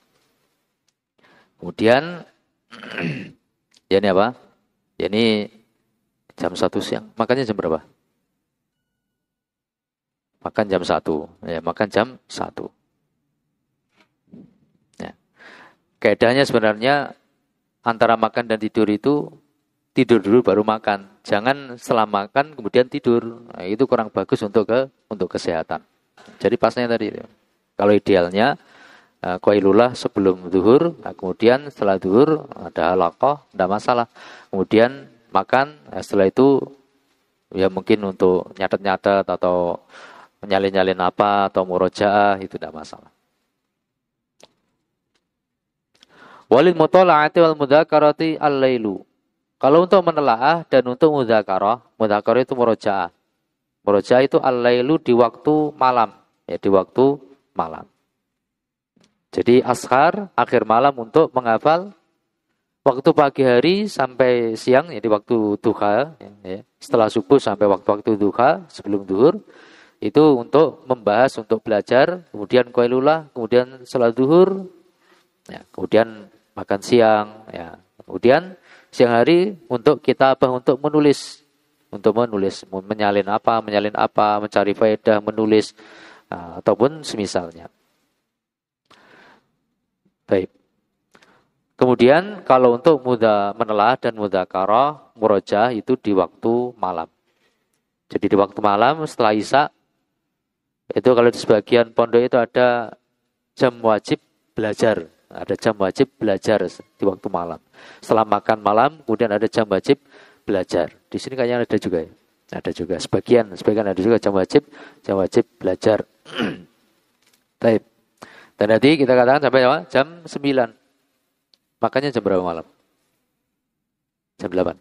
Kemudian ya ini apa? Ya ini jam 1 siang. Makannya jam berapa? Makan jam 1. Ya, makan jam 1. Kaedahnya sebenarnya antara makan dan tidur itu tidur dulu baru makan. Jangan setelah makan kemudian tidur. Nah, itu kurang bagus untuk kesehatan. Jadi pasnya tadi. Kalau idealnya qailulah sebelum zuhur, nah, kemudian setelah zuhur ada halaqah, tidak masalah. Kemudian makan, setelah itu ya mungkin untuk nyatet-nyatet atau nyalin-nyalin apa atau murojaah itu tidak masalah. Walil mutola'ati wal mudzakarati al-lailu. Kalau untuk menelaah dan untuk mudzakarah itu murojaah. Murojaah itu al-lailu di waktu malam, ya di waktu malam. Jadi ashar akhir malam untuk menghafal, waktu pagi hari sampai siang, ya di waktu duha, ya, setelah subuh sampai waktu-waktu duha sebelum zuhur itu untuk membahas, untuk belajar, kemudian qailulah, kemudian salat zuhur, ya, kemudian makan siang, ya. Kemudian siang hari untuk kitabah, untuk menulis, menyalin apa, mencari faedah, menulis, ataupun semisalnya. Baik. Kemudian kalau untuk menelah dan mudzakarah, murojaah itu di waktu malam. Jadi di waktu malam setelah isya, itu kalau di sebagian pondok itu ada jam wajib belajar. Ada jam wajib belajar di waktu malam. Setelah makan malam, kemudian ada jam wajib belajar. Di sini kayaknya ada juga ya. Ada juga sebagian ada juga jam wajib belajar. Baik. Dan nanti kita katakan sampai apa? Jam 9. Makanya jam berapa malam? Jam 8.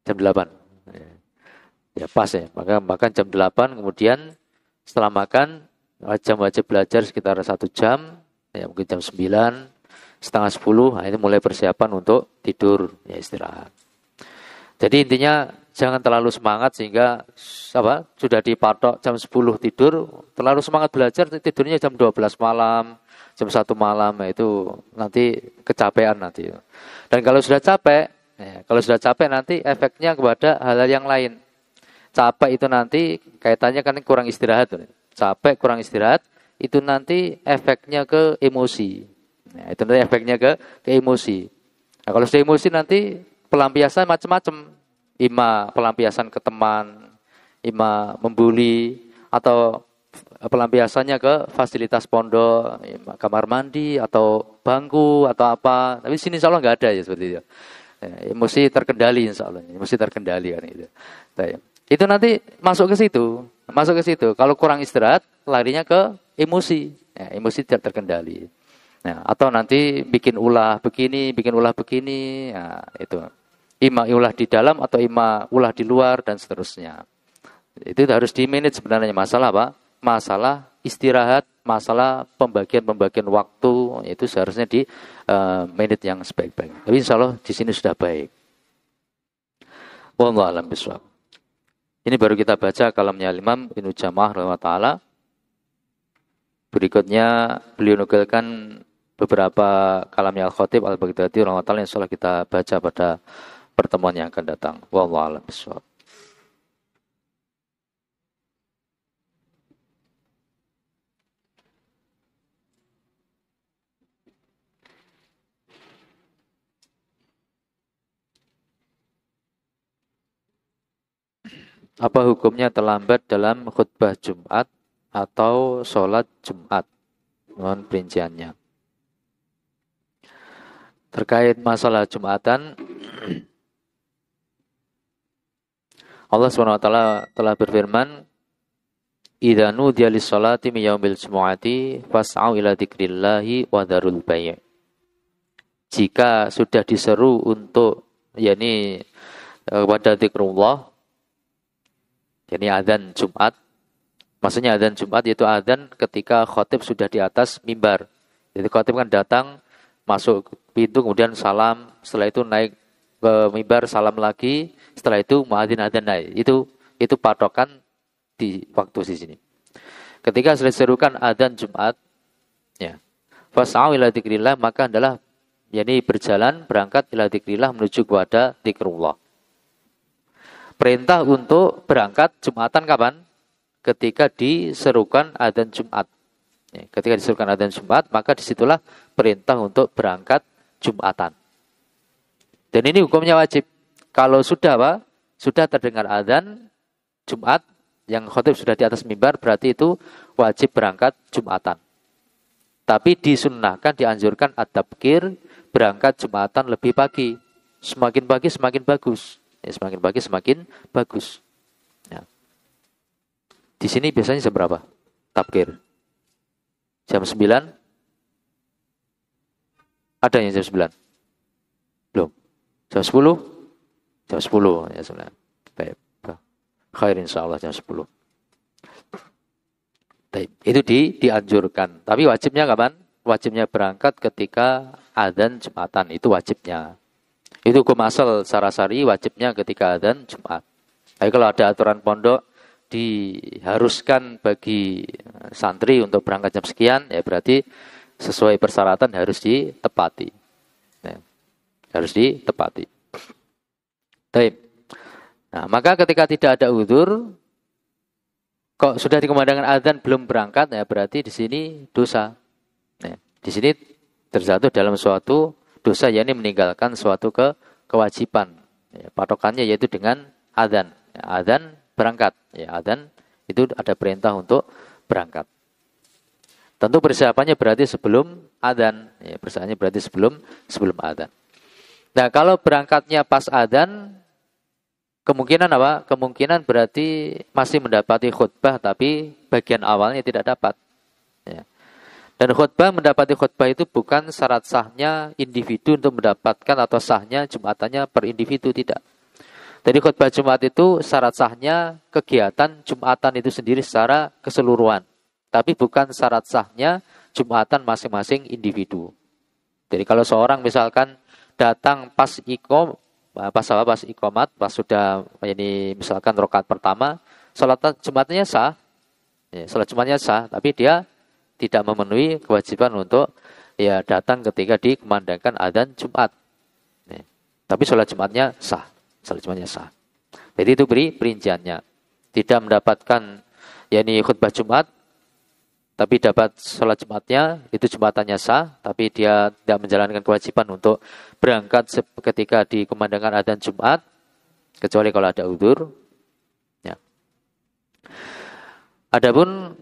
Jam 8. Ya pas ya. Maka makan jam 8, kemudian setelah makan jam wajib belajar sekitar 1 jam, ya mungkin jam 9, setengah 10, nah itu mulai persiapan untuk tidur, ya istirahat. Jadi intinya jangan terlalu semangat sehingga sudah dipatok jam 10 tidur, terlalu semangat belajar tidurnya jam 12 malam, jam 1 malam, nah itu nanti kecapean nanti. Dan kalau sudah capek nanti efeknya kepada hal-hal yang lain. Capek itu nanti kaitannya kan kurang istirahat. Capek, kurang istirahat, itu nanti efeknya ke emosi. Nah, itu nanti efeknya ke emosi. Nah, kalau sudah emosi nanti pelampiasan macam-macam. Ima pelampiasan ke teman, ima membuli, atau pelampiasannya ke fasilitas pondok, kamar mandi, atau bangku, atau apa. Tapi sini insya Allah nggak ada ya seperti itu. Emosi terkendali insya Allah. Emosi terkendali kan itu. Itu nanti masuk ke situ. Masuk ke situ. Kalau kurang istirahat, larinya ke emosi. Ya, emosi tidak terkendali. Nah, atau nanti bikin ulah begini, ya, itu. Ima ulah di dalam atau ima ulah di luar dan seterusnya. Itu harus di-manage sebenarnya masalah apa? Masalah istirahat, masalah pembagian waktu itu seharusnya di manage yang sebaik-baik. Tapi insya Allah di sini sudah baik. Wallahu a'lam bishawab. Ini baru kita baca kalamnya Imam Ibnu Jamah rahimahullah taala. Berikutnya beliau nukilkan beberapa kalamnya Al-Khatib Al-Baghdadi rahimahullah taala yang insyaallah kita baca pada pertemuan yang akan datang. Wallahu a'lam bishawab. Apa hukumnya terlambat dalam khutbah Jumat atau sholat Jumat? Mohon perinciannya. Terkait masalah Jumatan, Allah SWT telah berfirman, "Idza nudiya lis-sholati min yaumil jumu'ati fas'au ila dzikrillahi wa dzarul bai'." Jika sudah diseru untuk yakni kepada zikrullah, yakni azan Jumat. Maksudnya azan Jumat yaitu azan ketika khotib sudah di atas mimbar. Jadi khotib kan datang, masuk pintu, kemudian salam. Setelah itu naik ke mimbar, salam lagi. Setelah itu muadzin azan naik. Itu patokan di waktu di sini. Ketika sudah diserukan azan Jumat, ya, fas'au ila dzikrillah, maka adalah yakni berangkat ila dzikrillah menuju kepada zikrullah. Perintah untuk berangkat Jumatan kapan? Ketika diserukan adzan Jumat. Ya, ketika diserukan adzan Jumat, maka disitulah perintah untuk berangkat Jumatan. Dan ini hukumnya wajib. Kalau sudah apa? Sudah terdengar adzan Jumat, yang khotib sudah di atas mimbar, berarti itu wajib berangkat Jumatan. Tapi disunnahkan, dianjurkan at-tabkir, berangkat Jumatan lebih pagi. Semakin pagi semakin bagus. Ya, semakin pagi semakin bagus. Ya. Di sini biasanya jam berapa? Tabkir. Jam 9? Ada yang jam 9? Belum. Jam 10? Jam 10. Ya, 9. Baik. Khair insyaallah jam 10. Baik. Itu dianjurkan. Tapi wajibnya kapan? Wajibnya berangkat ketika adzan Jumatan. Itu wajibnya. Itu hukum asal sarasari wajibnya ketika adzan Jumat. Tapi kalau ada aturan pondok diharuskan bagi santri untuk berangkat jam sekian, ya berarti sesuai persyaratan harus ditepati. Ya, harus ditepati. Baik. Nah, maka ketika tidak ada uzur, kok sudah dikumandangkan adzan belum berangkat, ya berarti di sini dosa. Ya, di sini terjatuh dalam suatu dosa, yakni meninggalkan suatu kewajiban. Ya, patokannya yaitu dengan adzan. Ya, adzan berangkat. Ya, adzan itu ada perintah untuk berangkat. Tentu persiapannya berarti sebelum adzan. Ya, persiapannya berarti sebelum adzan. Nah, kalau berangkatnya pas adzan, kemungkinan apa? Kemungkinan berarti masih mendapati khutbah, tapi bagian awalnya tidak dapat. Ya. Dan mendapati khutbah itu bukan syarat sahnya individu untuk mendapatkan atau sahnya Jumatannya per individu, tidak. Jadi khutbah Jumat itu syarat sahnya kegiatan Jumatan itu sendiri secara keseluruhan. Tapi bukan syarat sahnya Jumatan masing-masing individu. Jadi kalau seorang misalkan datang pas ikomat, pas sudah ini misalkan rakaat pertama, salat Jumatnya sah. Ya, salat Jumatnya sah, tapi dia tidak memenuhi kewajiban untuk ya datang ketika dikumandangkan adzan Jumat. Ya. Tapi sholat Jumatnya sah. Sholat Jumatnya sah. Jadi itu perinciannya. Tidak mendapatkan yakni khutbah Jumat, tapi dapat sholat Jumatnya, itu Jumatannya sah, tapi dia tidak menjalankan kewajiban untuk berangkat ketika dikumandangkan adzan Jumat, kecuali kalau ada uzur. Ya. Adapun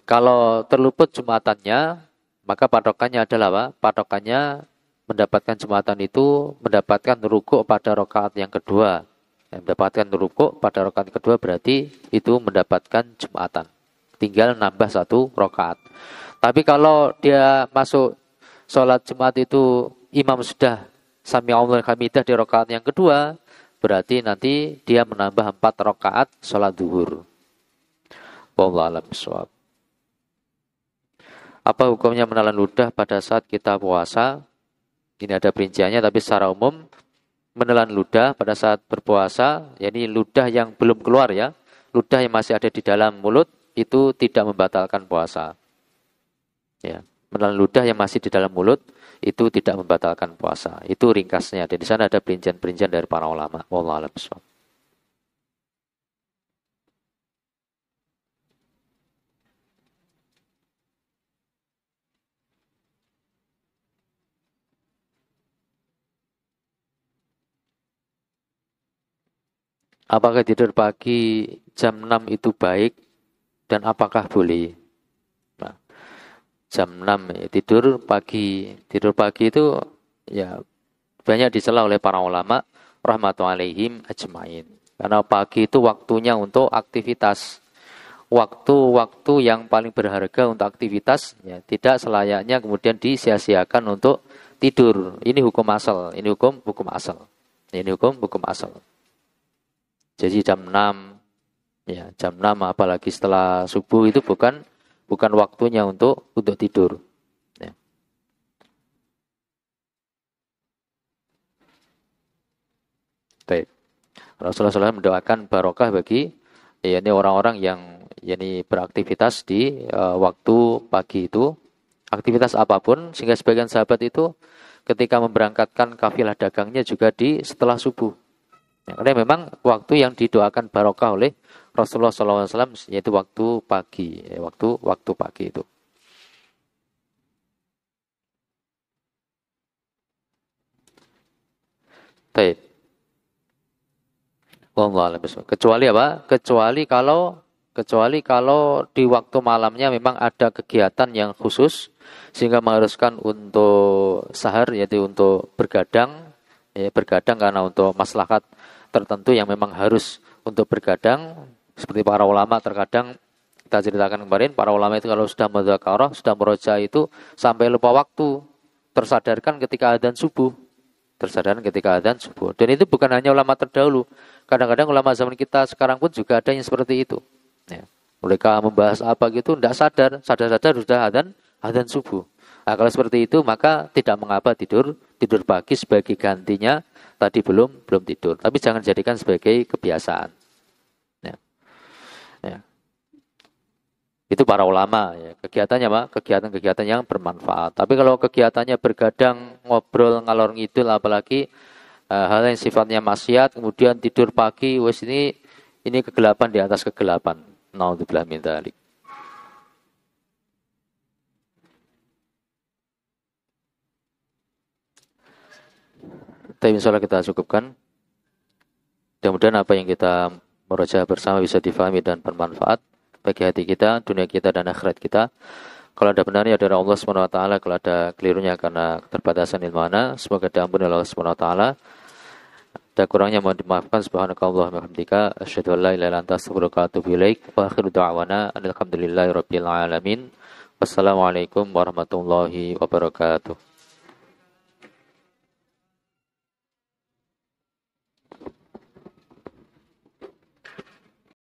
kalau terluput Jumatannya, maka patokannya adalah apa? Patokannya mendapatkan Jumatan itu mendapatkan rukuk pada rakaat yang kedua. Mendapatkan rukuk pada rakaat kedua berarti itu mendapatkan Jumatan. Tinggal nambah 1 rakaat. Tapi kalau dia masuk sholat Jumat itu imam sudah Sami'allahu liman hamidah di rakaat yang kedua, berarti nanti dia menambah 4 rakaat sholat zuhur. Wallahu a'lam bishawab. Apa hukumnya menelan ludah pada saat kita puasa? Ini ada perinciannya, tapi secara umum menelan ludah pada saat berpuasa, yakni ludah yang belum keluar ya, ludah yang masih ada di dalam mulut itu tidak membatalkan puasa. Ya, menelan ludah yang masih di dalam mulut itu tidak membatalkan puasa. Itu ringkasnya. Dan di sana ada perincian-perincian dari para ulama. Wallahu a'lam bishawab. Apakah tidur pagi jam 6 itu baik dan apakah boleh? Nah, jam 6 ya, tidur pagi. Tidur pagi itu ya banyak dicela oleh para ulama rahmatullahi alaihim ajmain. Karena pagi itu waktunya untuk aktivitas. Waktu-waktu yang paling berharga untuk aktivitas ya, tidak selayaknya kemudian disia-siakan untuk tidur. Ini hukum asal, ini hukum asal. Ini hukum asal. Jadi jam 6 ya, jam 6 apalagi setelah subuh itu bukan waktunya untuk tidur. Ya. Baik. Rasulullah SAW mendoakan barokah bagi yakni orang-orang yang yakni beraktivitas di waktu pagi itu, aktivitas apapun, sehingga sebagian sahabat itu ketika memberangkatkan kafilah dagangnya juga di setelah subuh. Ya, karena memang waktu yang didoakan barokah oleh Rasulullah SAW yaitu waktu pagi, waktu pagi itu. Baik. Kecuali apa? Kecuali kalau di waktu malamnya memang ada kegiatan yang khusus sehingga mengharuskan untuk sahar, yaitu untuk bergadang, ya, bergadang karena untuk maslahat tertentu yang memang harus untuk bergadang. Seperti para ulama terkadang kita ceritakan kemarin, para ulama itu kalau sudah mudzakarah, sudah murojaah itu sampai lupa waktu, tersadarkan ketika adzan subuh. Dan itu bukan hanya ulama terdahulu. Kadang-kadang ulama zaman kita sekarang pun juga ada yang seperti itu. Ya. Mereka membahas apa gitu, tidak sadar sudah adzan subuh. Nah, kalau seperti itu maka tidak mengapa tidur pagi sebagai gantinya tadi belum tidur. Tapi jangan jadikan sebagai kebiasaan. Ya. Ya. Itu para ulama ya. Kegiatannya apa? Kegiatan-kegiatan yang bermanfaat. Tapi kalau kegiatannya bergadang, ngobrol, ngalor ngidul, apalagi hal yang sifatnya maksiat, kemudian tidur pagi, wes ini kegelapan di atas kegelapan. Naudzubillah min dzalik. Tapi insyaallah kita cukupkan. Mudah-mudahan apa yang kita meroja bersama bisa difahami dan bermanfaat bagi hati kita, dunia kita, dan akhirat kita. Kalau ada benarnya dari Allah SWT, kalau ada kelirunya karena keterbatasan ilmu ana, semoga diampuni oleh Allah SWT. Ada kurangnya mohon dimaafkan. Subhanakallahumma wa bihamdika asyhadu an la ilaha illa anta astaghfiruka wa atubu ilaik. Wa akhiru da'wana alhamdulillahi rabbil alamin. Wassalamualaikum warahmatullahi wabarakatuh.